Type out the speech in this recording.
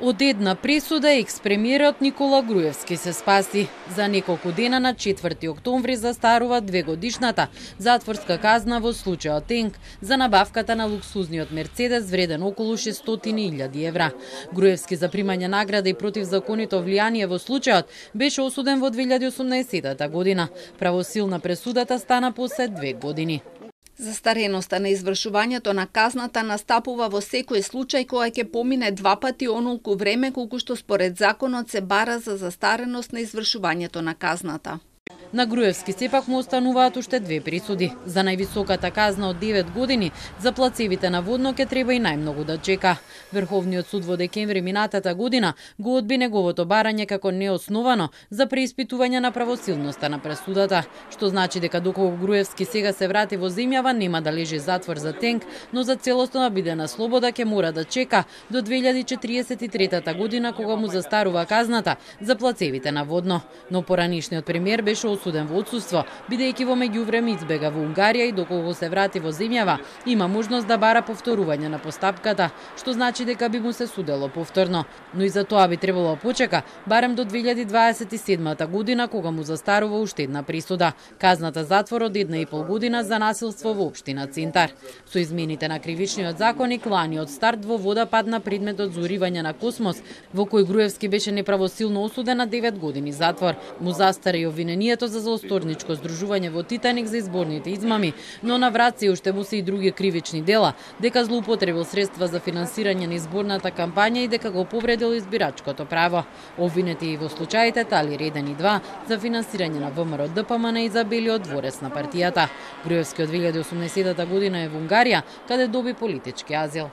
Од една пресуда екс-премиерот Никола Груевски се спаси. За неколку дена на 4 октомври застарува 2-годишната затворска казна во случајот Тенк за набавката на луксузниот Мерцедес вреден околу 600.000 евра. Груевски за примање награда и противзаконито влијание во случајот беше осуден во 2018 година. Правосилна пресудата стана после 2 години. Застареноста на извршувањето на казната настапува во секој случај кога ќе помине 2 пати онолку време колку што според законот се бара за застареност на извршувањето на казната. На Груевски сепак му остануваат уште 2 присуди. За највисоката казна од 9 години за плацевите на водно ќе треба и најмногу да чека. Верховниот суд во декември минатата година го одби неговото барање како неосновано за преиспитување на правосилноста на пресудата, што значи дека доколку Груевски сега се врати во земјава нема да лежи затвор за Тенк, но за целосно да биде на слобода ќе мора да чека до 2043 година кога му застарува казната за плацевите на водно. Но поранишниот премиер беше осуден во отсуство, бидејќи во меѓувреме избега во Унгарија и доколку се врати во земјава, има можност да бара повторување на постапката, што значи дека би му се судело повторно. Но и за тоа би требало да почека барем до 2027 година кога му застарува уште една присуда, казната затвор од 1,5 година за насилство во општина Центар. Со измените на кривичниот законник лани од старт во вода падна предметот за уривање на Космос, во кој Груевски беше неправосилно осуден на 9 години затвор. Му застара и обвинението за злосторничко здружување во Титаник за изборните измами, но на врат се уште му се и други кривични дела, дека злоупотребил средства за финансирање на изборната кампања и дека го повредил избирачкото право. Обвинети и во случаите Талир 1 и 2 за финансирање на ВМРО ДПМН и за Белиот дворец на партијата. Груевски од 2018 година е во Унгарија, каде доби политички азил.